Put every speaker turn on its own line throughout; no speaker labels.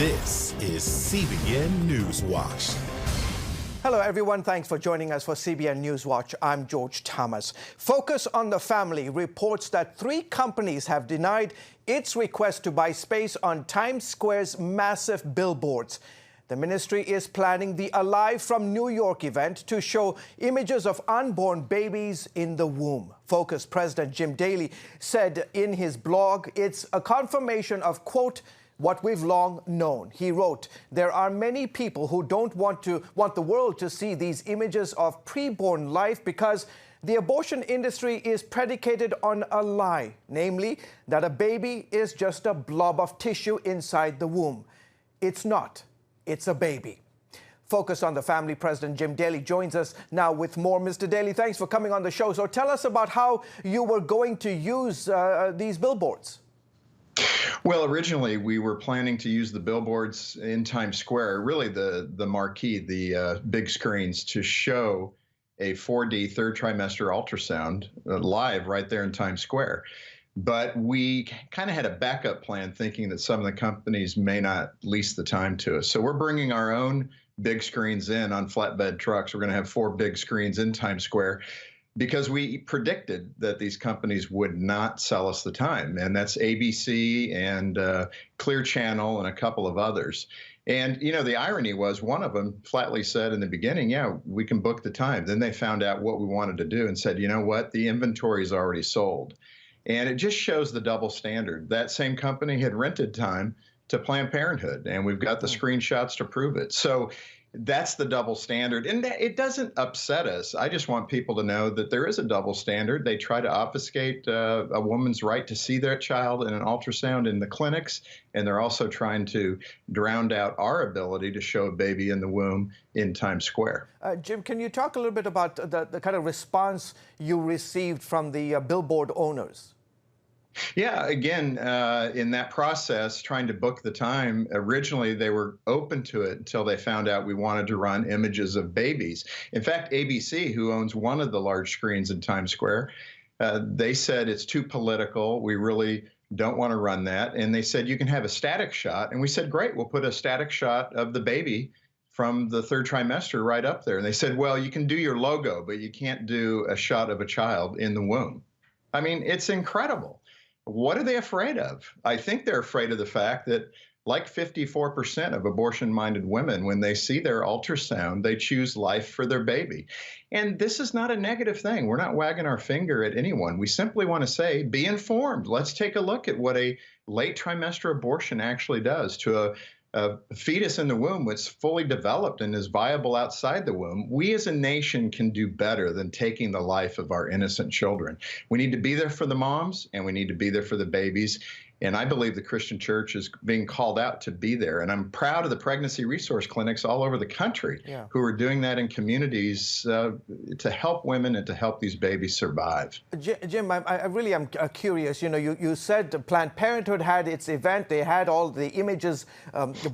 This is CBN NewsWatch.
Hello, everyone. Thanks for joining us for CBN NewsWatch. I'm George Thomas. Focus on the Family reports that 3 companies have denied its request to buy space on Times Square's massive billboards. The ministry is planning the Alive from New York event to show images of unborn babies in the womb. Focus President Jim Daly said in his blog, it's a confirmation of, quote, what we've long known. He wrote, there are many people who don't want the world to see these images of preborn life because the abortion industry is predicated on a lie, namely that a baby is just a blob of tissue inside the womb. It's not. It's a baby. Focus on the Family President Jim Daly joins us now with more. Mr. Daly, thanks for coming on the show. So tell us about how you were going to use these billboards.
Well, originally we were planning to use the billboards in Times Square, really the marquee, the big screens, to show a 4D third trimester ultrasound live right there in Times Square. But we kind of had a backup plan thinking that some of the companies may not lease the time to us. So we're bringing our own big screens in on flatbed trucks. We're going to have 4 big screens in Times Square, because we predicted that these companies would not sell us the time. And that's ABC and Clear Channel and a couple of others. And, you know, the irony was one of them flatly said in the beginning, yeah, we can book the time. Then they found out what we wanted to do and said, you know what, the inventory is already sold. And it just shows the double standard. That same company had rented time to Planned Parenthood, and we've got the screenshots to prove it. So that's the double standard. And it doesn't upset us. I just want people to know that there is a double standard. They try to obfuscate a woman's right to see their child in an ultrasound in the clinics, and they're also trying to drown out our ability to show a baby in the womb in Times Square.
Jim, can you talk a little bit about the kind of response you received from the billboard owners?
Yeah, again, in that process, trying to book the time, originally they were open to it until they found out we wanted to run images of babies. In fact, ABC, who owns one of the large screens in Times Square, they said it's too political. We really don't want to run that. And they said you can have a static shot. And we said, great, we'll put a static shot of the baby from the third trimester right up there. And they said, well, you can do your logo, but you can't do a shot of a child in the womb. I mean, it's incredible. What are they afraid of? I think they're afraid of the fact that, like 54% of abortion-minded women, when they see their ultrasound, they choose life for their baby. And this is not a negative thing. We're not wagging our finger at anyone. We simply want to say, be informed. Let's take a look at what a late trimester abortion actually does to a fetus in the womb that's fully developed and is viable outside the womb. We as a nation can do better than taking the life of our innocent children. We need to be there for the moms, and we need to be there for the babies. And I believe the Christian church is being called out to be there. And I'm proud of the pregnancy resource clinics all over the country who are doing that in communities to help women and to help these babies survive.
Jim, I really am curious. You know, you said Planned Parenthood had its event. They had all the images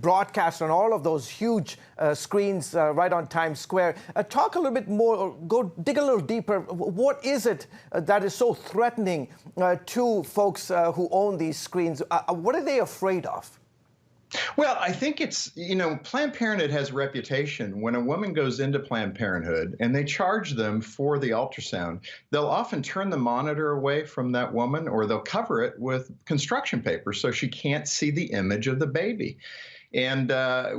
broadcast on all of those huge screens right on Times Square. Talk a little bit more, dig a little deeper. What is it that is so threatening to folks who own these screens? What are they afraid of?
Well, I think it's, you know, Planned Parenthood has a reputation. When a woman goes into Planned Parenthood and they charge them for the ultrasound, they'll often turn the monitor away from that woman, or they'll cover it with construction paper so she can't see the image of the baby. And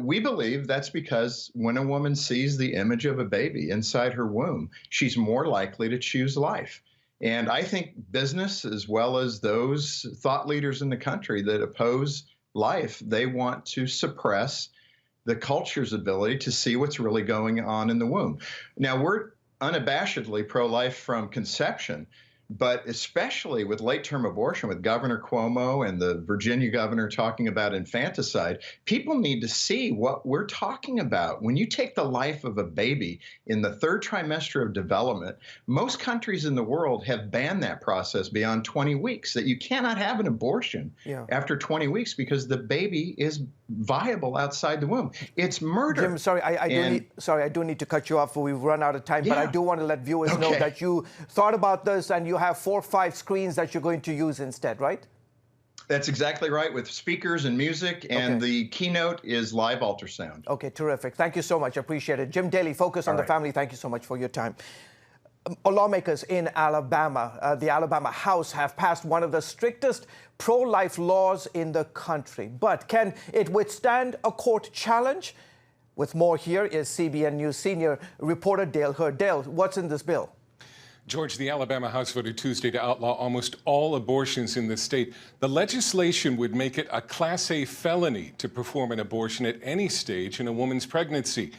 we believe that's because when a woman sees the image of a baby inside her womb, she's more likely to choose life. And I think business, as well as those thought leaders in the country that oppose life, they want to suppress the culture's ability to see what's really going on in the womb. Now, we're unabashedly pro-life from conception, but especially with late-term abortion, with Governor Cuomo and the Virginia governor talking about infanticide, people need to see what we're talking about. When you take the life of a baby in the third trimester of development, most countries in the world have banned that process beyond 20 weeks, that you cannot have an abortion after 20 weeks because the baby is viable outside the womb. It's murder.
Jim, sorry, I do need to cut you off. We've run out of time, but I do want to let viewers know that you thought about this and you have 4 or 5 screens that you're going to use instead, right?
That's exactly right, with speakers and music, and
Okay.
the keynote is live ultrasound.
Okay, terrific. Thank you so much. Appreciate it. Jim Daly, Focus on the Family. Thank you so much for your time. Lawmakers in Alabama, the Alabama House, have passed one of the strictest pro-life laws in the country. But can it withstand a court challenge? With more, here is CBN News senior reporter Dale Hurd. Dale, what's in this bill?
George, the Alabama House voted Tuesday to outlaw almost all abortions in the state. The legislation would make it a Class A felony to perform an abortion at any stage in a woman's pregnancy.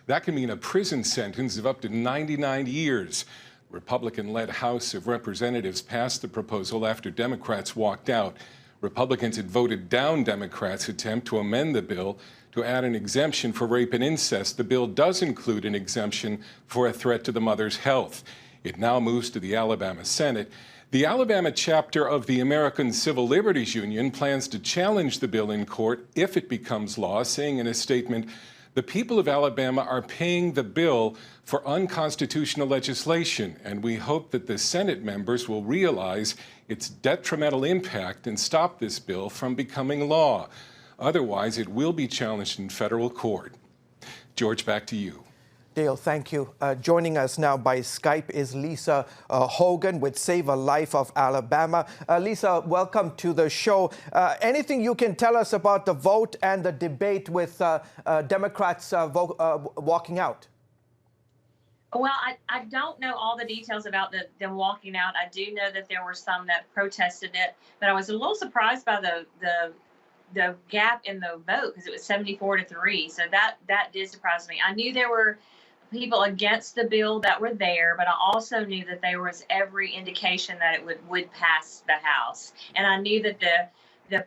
That can mean a prison sentence of up to 99 years. The Republican-led House of Representatives passed the proposal after Democrats walked out. Republicans had voted down Democrats' attempt to amend the bill to add an exemption for rape and incest. The bill does include an exemption for a threat to the mother's health. It now moves to the Alabama Senate. The Alabama chapter of the American Civil Liberties Union plans to challenge the bill in court if it becomes law, saying in a statement, "The people of Alabama are paying the bill for unconstitutional legislation, and we hope that the Senate members will realize its detrimental impact and stop this bill from becoming law. Otherwise, it will be challenged in federal court." George, back to you.
Dale, thank you. Joining us now by Skype is Lisa Hogan with Save a Life of Alabama. Lisa, welcome to the show. Anything you can tell us about the vote and the debate with Democrats walking out?
Well, I don't know all the details about them walking out. I do know that there were some that protested it, but I was a little surprised by the gap in the vote because it was 74-3. So that did surprise me. I knew there were people against the bill that were there, but I also knew that there was every indication that it would pass the House. And I knew that the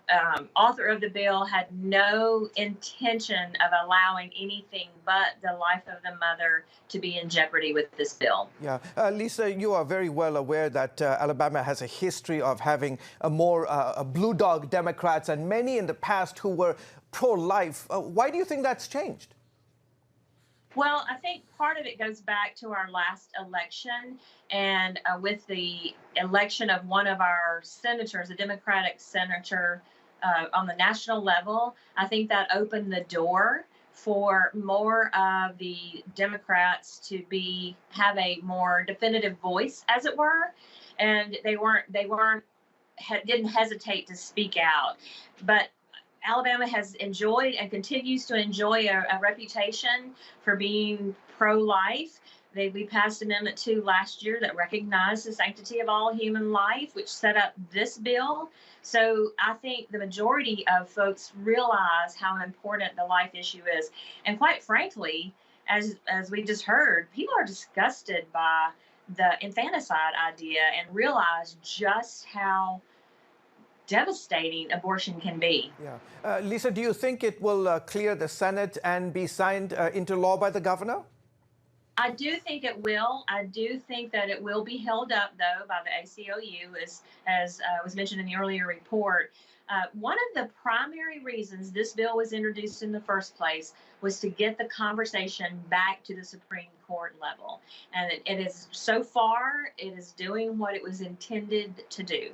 author of the bill had no intention of allowing anything but the life of the mother to be in jeopardy with this bill.
Yeah. Lisa, you are very well aware that Alabama has a history of having a more blue dog Democrats and many in the past who were pro-life. Why do you think that's changed?
Well, I think part of it goes back to our last election, and with the election of one of our senators, a Democratic senator on the national level, I think that opened the door for more of the Democrats to have a more definitive voice, as it were, and they didn't hesitate to speak out. But Alabama has enjoyed and continues to enjoy a reputation for being pro-life. We passed Amendment 2 last year that recognized the sanctity of all human life, which set up this bill. So I think the majority of folks realize how important the life issue is. And quite frankly, as we just heard, people are disgusted by the infanticide idea and realize just how devastating abortion can be.
Yeah. Lisa, do you think it will clear the Senate and be signed into law by the governor?
I do think it will. I do think that it will be held up, though, by the ACLU, as was mentioned in the earlier report. One of the primary reasons this bill was introduced in the first place was to get the conversation back to the Supreme Court level. And it is, so far, it is doing what it was intended to do.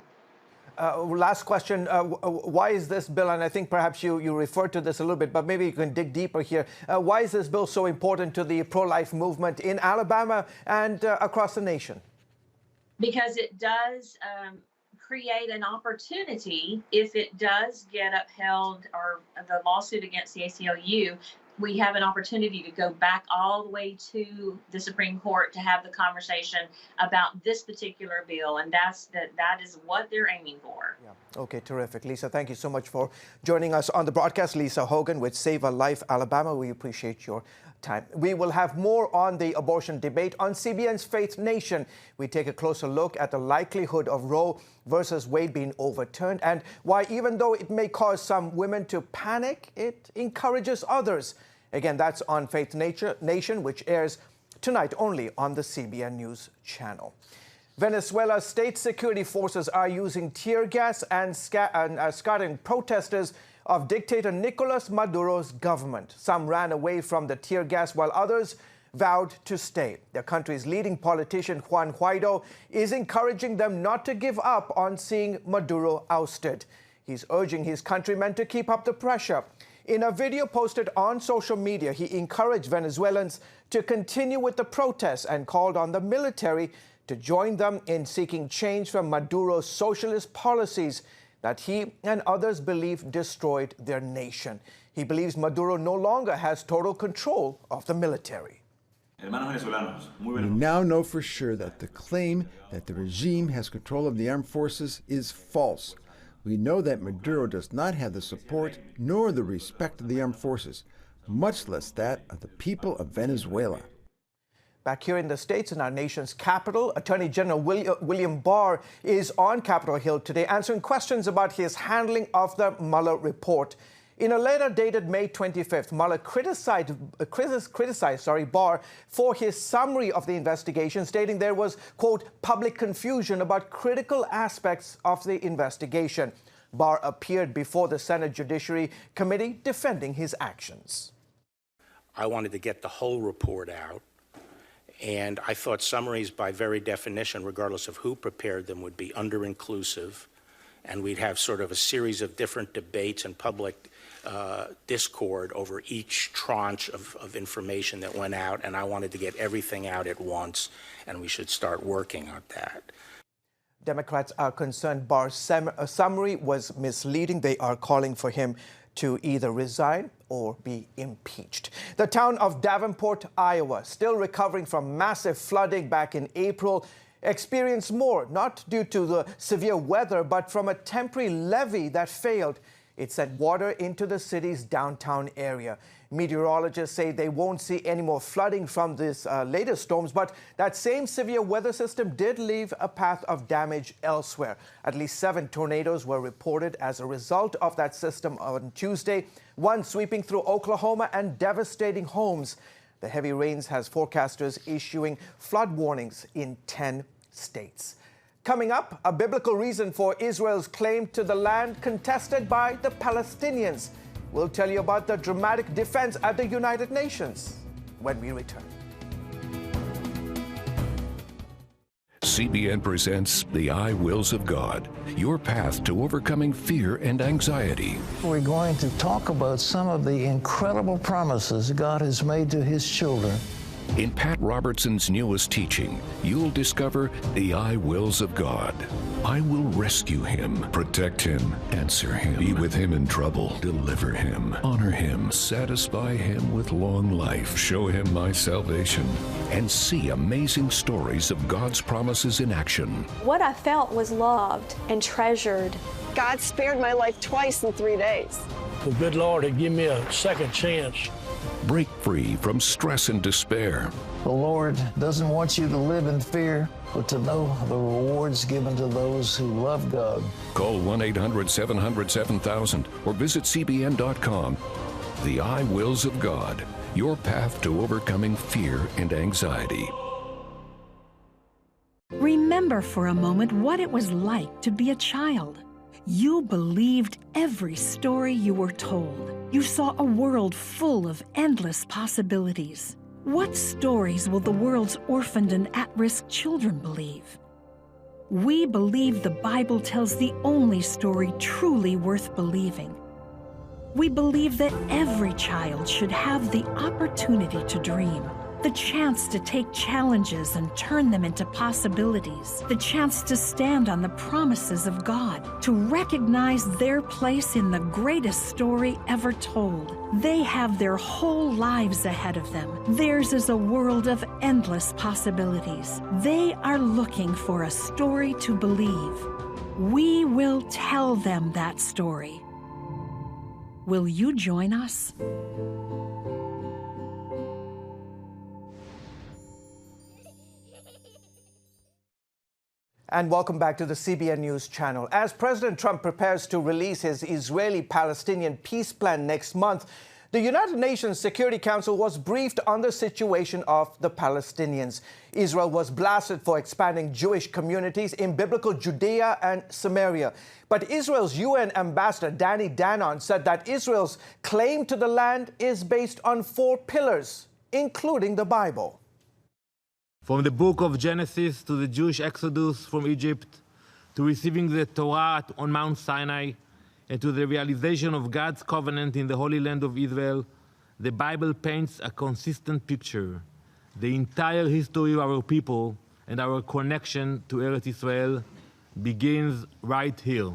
Last question, why is this bill, and I think perhaps you referred to this a little bit, but maybe you can dig deeper here. Why is this bill so important to the pro-life movement in Alabama and across the nation?
Because it does create an opportunity, if it does get upheld or the lawsuit against the ACLU, we have an opportunity to go back all the way to the Supreme Court to have the conversation about this particular bill, and that is what they're aiming for.
Yeah. Okay, terrific. Lisa, thank you so much for joining us on the broadcast. Lisa Hogan with Save a Life Alabama. We appreciate your time. We will have more on the abortion debate on CBN's Faith Nation. We take a closer look at the likelihood of Roe versus Wade being overturned and why, even though it may cause some women to panic, it encourages others. Again, that's on Faith Nation, which airs tonight only on the CBN News channel. Venezuela's state security forces are using tear gas and scattering protesters of dictator Nicolas Maduro's government. Some ran away from the tear gas while others vowed to stay. The country's leading politician, Juan Guaido, is encouraging them not to give up on seeing Maduro ousted. He's urging his countrymen to keep up the pressure. In a video posted on social media, he encouraged Venezuelans to continue with the protests and called on the military to join them in seeking change from Maduro's socialist policies that he and others believe destroyed their nation. He believes Maduro no longer has total control of the military.
We now know for sure that the claim that the regime has control of the armed forces is false. We know that Maduro does not have the support nor the respect of the armed forces, much less that of the people of Venezuela.
Back here in the States, in our nation's capital, Attorney General William Barr is on Capitol Hill today answering questions about his handling of the Mueller report. In a letter dated May 25th, Mueller criticized Barr for his summary of the investigation, stating there was, quote, public confusion about critical aspects of the investigation. Barr appeared before the Senate Judiciary Committee defending his actions.
I wanted to get the whole report out, and I thought summaries by very definition, regardless of who prepared them, would be under-inclusive, and we'd have sort of a series of different debates and public discord over each tranche of information that went out, and I wanted to get everything out at once, and we should start working on that.
Democrats are concerned Barr's summary was misleading. They are calling for him to either resign or be impeached. The town of Davenport, Iowa, still recovering from massive flooding back in April, experienced more, not due to the severe weather, but from a temporary levee that failed. It sent water into the city's downtown area. Meteorologists say they won't see any more flooding from these latest storms, but that same severe weather system did leave a path of damage elsewhere. At least 7 tornadoes were reported as a result of that system on Tuesday, one sweeping through Oklahoma and devastating homes. The heavy rains has forecasters issuing flood warnings in 10 states. Coming up, a biblical reason for Israel's claim to the land contested by the Palestinians. We'll tell you about the dramatic defense at the United Nations when we return.
CBN presents The I Wills of God, your path to overcoming fear and anxiety.
We're going to talk about some of the incredible promises God has made to His children.
In Pat Robertson's newest teaching, you'll discover the I wills of God. I will rescue him, protect him, answer him, be with him in trouble, deliver him, honor him, satisfy him with long life, show him my salvation, and see amazing stories of God's promises in action.
What I felt was loved and treasured.
God spared my life twice in 3 days.
The good Lord had given me a second chance.
Break free from stress and despair.
The Lord doesn't want you to live in fear, but to know the rewards given to those who love God.
Call 1-800-700-7000 or visit CBN.com. The I Wills of God, your path to overcoming fear and anxiety.
Remember for a moment what it was like to be a child. You believed every story you were told. You saw a world full of endless possibilities. What stories will the world's orphaned and at-risk children believe? We believe the Bible tells the only story truly worth believing. We believe that every child should have the opportunity to dream, the chance to take challenges and turn them into possibilities, the chance to stand on the promises of God, to recognize their place in the greatest story ever told. They have their whole lives ahead of them. Theirs is a world of endless possibilities. They are looking for a story to believe. We will tell them that story. Will you join us?
And welcome back to the CBN News channel. As President Trump prepares to release his Israeli-Palestinian peace plan next month, the United Nations Security Council was briefed on the situation of the Palestinians. Israel was blasted for expanding Jewish communities in biblical Judea and Samaria. But Israel's UN ambassador, Danny Danon, said that Israel's claim to the land is based on 4 pillars, including the Bible.
From the book of Genesis to the Jewish exodus from Egypt, to receiving the Torah on Mount Sinai, and to the realization of God's covenant in the Holy Land of Israel, the Bible paints a consistent picture. The entire history of our people and our connection to Eretz Israel begins right here.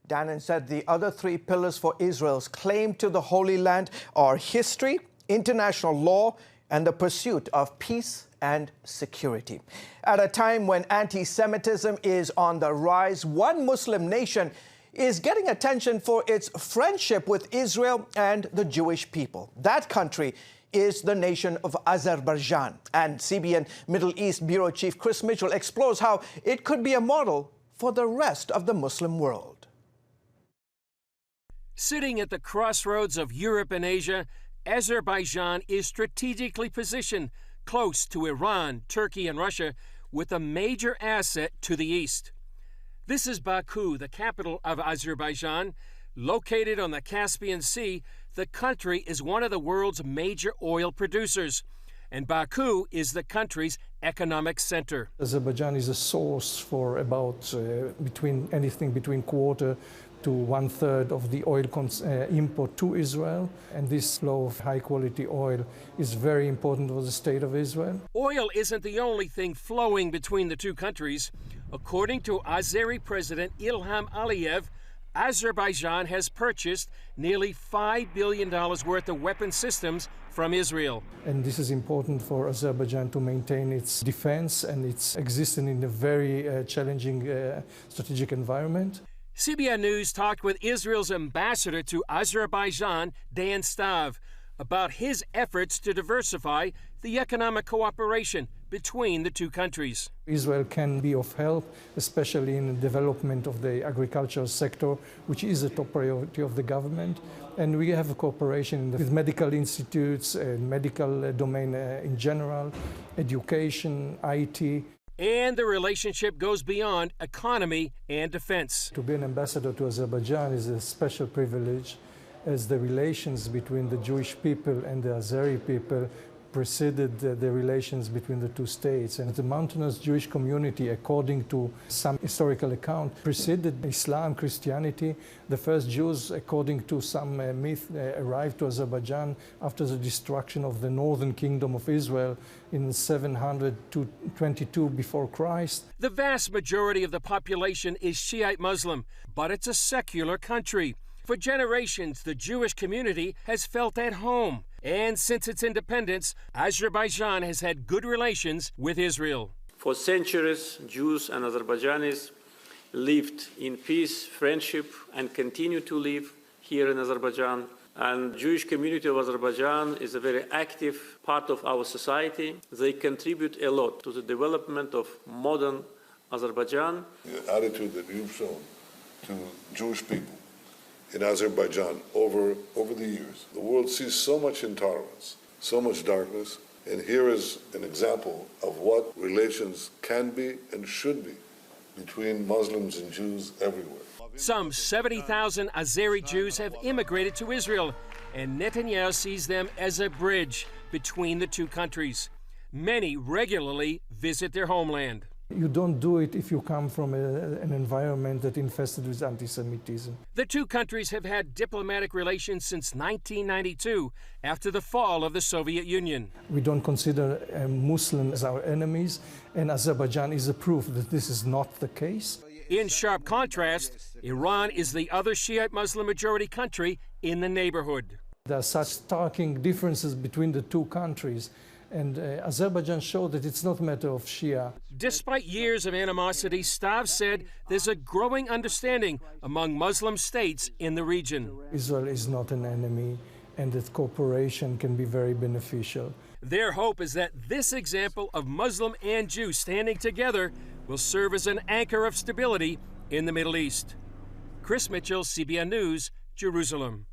Dannon said the other three pillars for Israel's claim to the Holy Land are history, international law, and the pursuit of peace and security. At a time when anti-Semitism is on the rise, one Muslim nation is getting attention for its friendship with Israel and the Jewish people. That country is the nation of Azerbaijan. And CBN Middle East Bureau Chief Chris Mitchell explores how it could be a model for the rest of the Muslim world.
Sitting at the crossroads of Europe and Asia, Azerbaijan is strategically positioned close to Iran, Turkey, and Russia, with a major asset to the east. This is Baku, the capital of Azerbaijan. Located on the Caspian Sea, the country is one of the world's major oil producers, and Baku is the country's economic center.
Azerbaijan is a source for about anything between quarter to 1/3 of the oil import to Israel, and this flow of high-quality oil is very important for the state of Israel.
Oil isn't the only thing flowing between the two countries. According to Azeri President Ilham Aliyev, Azerbaijan has purchased nearly $5 billion worth of weapon systems from Israel.
And this is important for Azerbaijan to maintain its defense and its existence in a very challenging strategic environment.
CBN News talked with Israel's ambassador to Azerbaijan, Dan Stav, about his efforts to diversify the economic cooperation between the two countries.
Israel can be of help, especially in the development of the agricultural sector, which is a top priority of the government. And we have a cooperation with medical institutes and medical domain in general, education, IT.
And the relationship goes beyond economy and defense.
To be an ambassador to Azerbaijan is a special privilege, as the relations between the Jewish people and the Azeri people preceded the relations between the two states. And the mountainous Jewish community, according to some historical account, preceded Islam, Christianity. The first Jews, according to some myth, arrived to Azerbaijan after the destruction of the northern kingdom of Israel in 722 before Christ.
The vast majority of the population is Shiite Muslim, but it's a secular country. For generations, the Jewish community has felt at home. And since its independence, Azerbaijan has had good relations with Israel.
For centuries, Jews and Azerbaijanis lived in peace, friendship, and continue to live here in Azerbaijan. And the Jewish community of Azerbaijan is a very active part of our society. They contribute a lot to the development of modern Azerbaijan.
The attitude that you've shown to Jewish people in Azerbaijan over the years. The world sees so much intolerance, so much darkness, and here is an example of what relations can be and should be between Muslims and Jews everywhere.
Some 70,000 Azeri Jews have immigrated to Israel, and Netanyahu sees them as a bridge between the two countries. Many regularly visit their homeland.
You don't do it if you come from an environment that infested with anti-Semitism.
The two countries have had diplomatic relations since 1992, after the fall of the Soviet Union.
We don't consider Muslims as our enemies, and Azerbaijan is a proof that this is not the case.
In sharp contrast, Iran is the other Shiite Muslim majority country in the neighborhood.
There are such starking differences between the two countries. And Azerbaijan showed that it's not a matter of Shia.
Despite years of animosity, Stav said there's a growing understanding among Muslim states in the region.
Israel is not an enemy, and that cooperation can be very beneficial.
Their hope is that this example of Muslim and Jew standing together will serve as an anchor of stability in the Middle East. Chris Mitchell, CBN News, Jerusalem.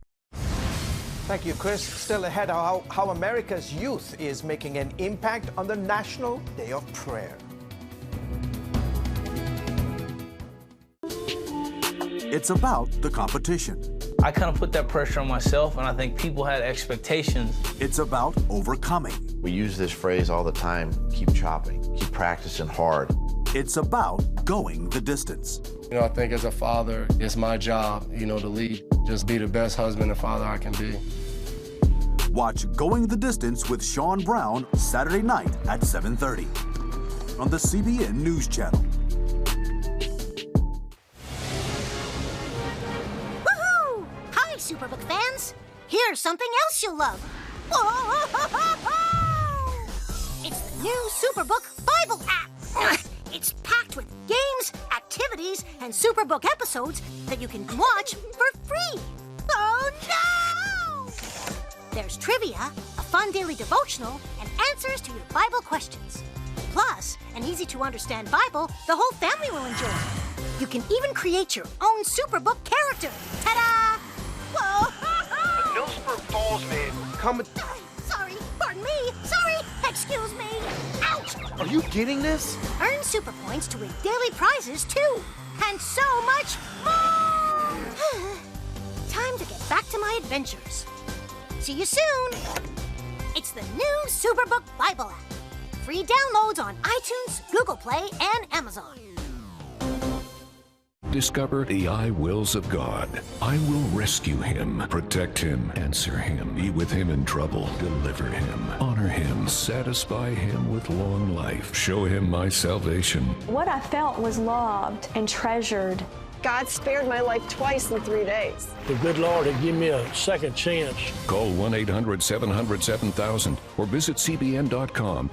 Thank you, Chris. Still ahead, how America's youth is making an impact on the National Day of Prayer.
It's about the competition.
I kind of put that pressure on myself, and I think people had expectations.
It's about overcoming.
We use this phrase all the time, keep chopping, keep practicing hard.
It's about going the distance.
You know, I think as a father, it's my job, to lead, just be the best husband and father I can be.
Watch Going the Distance with Sean Brown Saturday night at 7:30 on the CBN News Channel.
Woohoo! Hi, Superbook fans. Here's something else you'll love. It's the new Superbook Bible app. It's packed with games, activities, and Superbook episodes that you can watch for free. Oh, no! There's trivia, a fun daily devotional, and answers to your Bible questions. Plus, an easy-to-understand Bible the whole family will enjoy. You can even create your own Superbook character. Ta-da! Whoa!
Millsburg Falls man, come with...
Sorry, pardon me. Sorry, excuse me. Ouch!
Are you getting this?
Earn super points to win daily prizes, too. And so much more! Time to get back to my adventures. See you soon. It's the new Superbook Bible app. Free downloads on iTunes, Google Play, and Amazon.
Discover the I wills of God. I will rescue him, protect him, answer him, be with him in trouble, deliver him, honor him, satisfy him with long life, show him my salvation.
What I felt was loved and treasured.
God spared my life twice in 3 days.
The good Lord had given me a second chance.
Call 1-800-700-7000 or visit CBN.com.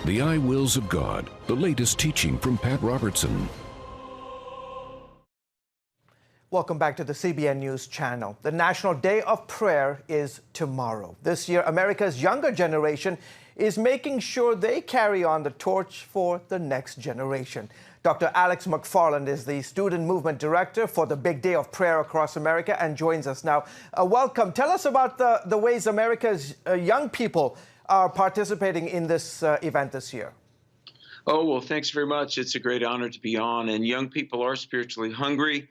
The I wills of God, the latest teaching from Pat Robertson.
Welcome back to the CBN News Channel. The National Day of Prayer is tomorrow. This year, America's younger generation is making sure they carry on the torch for the next generation. Dr. Alex McFarland is the Student Movement Director for the Big Day of Prayer across America and joins us now. Welcome. Tell us about the ways America's young people are participating in this event this year.
Oh, well, thanks very much. It's a great honor to be on. And young people are spiritually hungry.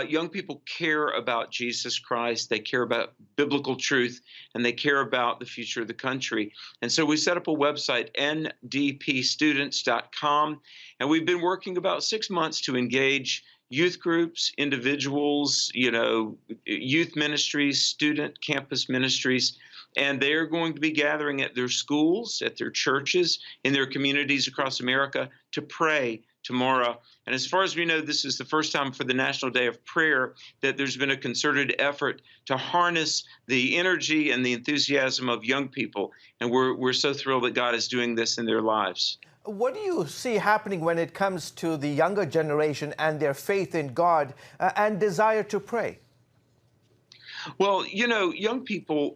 Young people care about Jesus Christ. They care about biblical truth, and they care about the future of the country. And so we set up a website, ndpstudents.com, and we've been working about 6 months to engage youth groups, individuals, youth ministries, student campus ministries, and they're going to be gathering at their schools, at their churches, in their communities across America to pray tomorrow. And as far as we know, this is the first time for the National Day of Prayer that there's been a concerted effort to harness the energy and the enthusiasm of young people. And we're so thrilled that God is doing this in their lives.
What do you see happening when it comes to the younger generation and their faith in God and desire to pray?
Well, young people,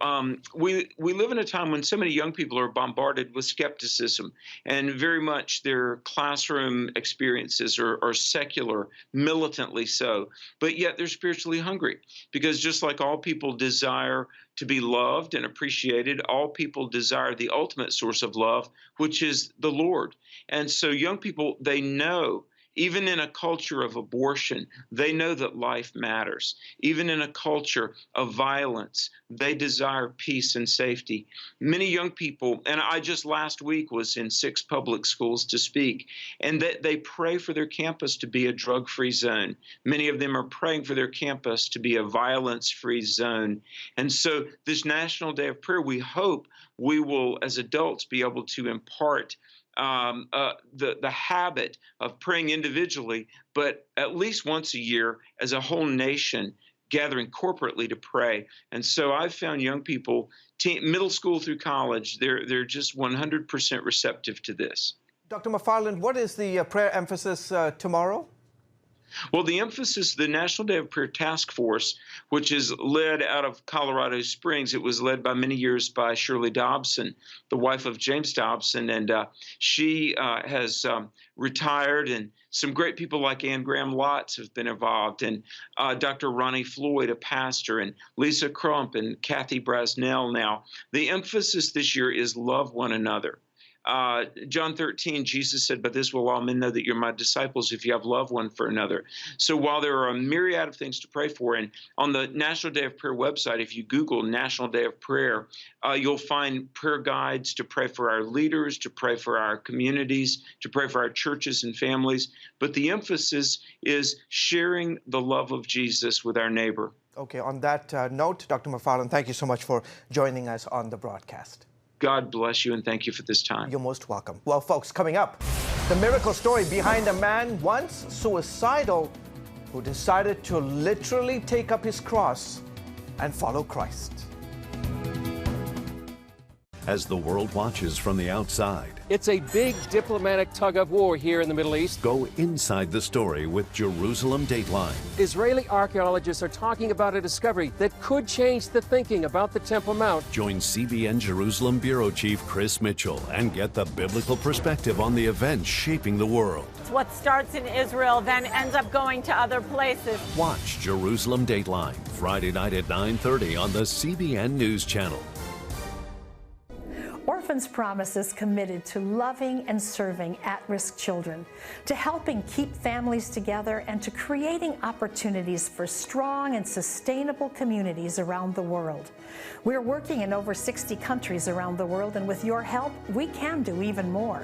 we live in a time when so many young people are bombarded with skepticism, and very much their classroom experiences are secular, militantly so, but yet they're spiritually hungry, because just like all people desire to be loved and appreciated, all people desire the ultimate source of love, which is the Lord. And so young people, they know, even in a culture of abortion, they know that life matters. Even in a culture of violence, they desire peace and safety. Many young people, and I just last week was in 6 public schools to speak, and they pray for their campus to be a drug-free zone. Many of them are praying for their campus to be a violence-free zone. And so this National Day of Prayer, we hope we will, as adults, be able to impart the habit of praying individually, but at least once a year as a whole nation gathering corporately to pray. And so I've found young people, middle school through college, they're just 100% receptive to this.
Dr. McFarland, what is the prayer emphasis tomorrow?
Well, the emphasis, the National Day of Prayer Task Force, which is led out of Colorado Springs, it was led by many years by Shirley Dobson, the wife of James Dobson, and she has retired, and some great people like Anne Graham Lotz have been involved, and Dr. Ronnie Floyd, a pastor, and Lisa Crump and Kathy Brasnell now. The emphasis this year is love one another. John 13, Jesus said, "But this will all men know that you're my disciples if you have love one for another." So while there are a myriad of things to pray for, and on the National Day of Prayer website, if you Google National Day of Prayer, you'll find prayer guides to pray for our leaders, to pray for our communities, to pray for our churches and families. But the emphasis is sharing the love of Jesus with our neighbor.
Okay, on that note, Dr. McFarland, thank you so much for joining us on the broadcast.
God bless you, and thank you for this time.
You're most welcome. Well, folks, coming up, the miracle story behind a man once suicidal who decided to literally take up his cross and follow Christ.
As the world watches from the outside,
it's a big diplomatic tug of war here in the Middle East.
Go inside the story with Jerusalem Dateline.
Israeli archaeologists are talking about a discovery that could change the thinking about the Temple Mount.
Join CBN Jerusalem Bureau Chief Chris Mitchell and get the biblical perspective on the events shaping the world.
What starts in Israel then ends up going to other places.
Watch Jerusalem Dateline, Friday night at 9:30 on the CBN News Channel.
Orphans Promise is committed to loving and serving at-risk children, to helping keep families together, and to creating opportunities for strong and sustainable communities around the world. We're working in over 60 countries around the world, and with your help, we can do even more.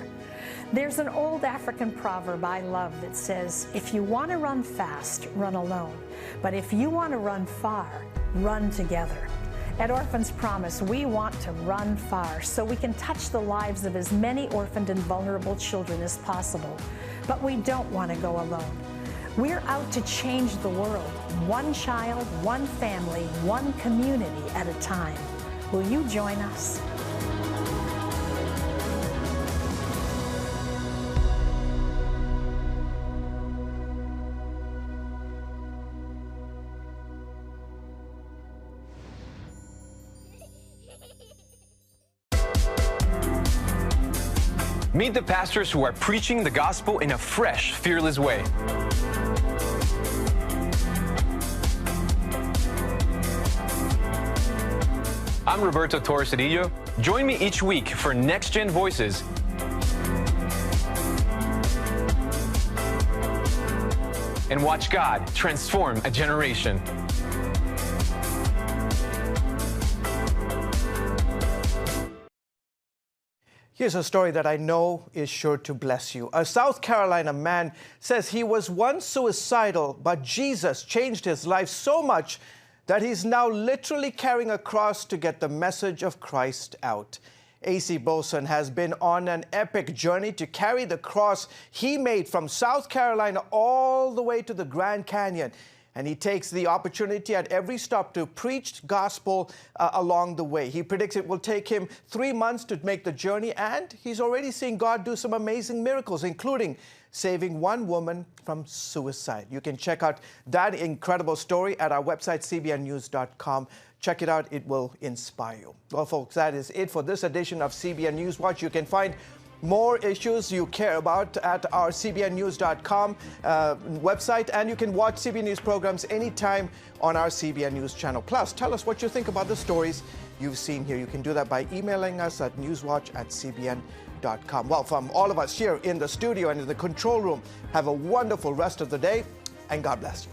There's an old African proverb I love that says, if you want to run fast, run alone. But if you want to run far, run together. At Orphans Promise, we want to run far so we can touch the lives of as many orphaned and vulnerable children as possible. But we don't want to go alone. We're out to change the world, one child, one family, one community at a time. Will you join us?
Meet the pastors who are preaching the gospel in a fresh, fearless way. I'm Roberto Torres-Cedillo. Join me each week for Next Gen Voices. And watch God transform a generation.
Here's a story that I know is sure to bless you. A South Carolina man says he was once suicidal, but Jesus changed his life so much that he's now literally carrying a cross to get the message of Christ out. A.C. Boson has been on an epic journey to carry the cross he made from South Carolina all the way to the Grand Canyon. And he takes the opportunity at every stop to preach gospel along the way. He predicts it will take him 3 months to make the journey, and he's already seen God do some amazing miracles, including saving one woman from suicide. You can check out that incredible story at our website, cbnnews.com. Check it out. It will inspire you. Well, folks, that is it for this edition of CBN News Watch. You can find more issues you care about at our cbnnews.com website, and you can watch CBN News programs anytime on our CBN News channel. Plus, tell us what you think about the stories you've seen here. You can do that by emailing us at newswatch@cbn.com. Well, from all of us here in the studio and in the control room, have a wonderful rest of the day, and God bless you.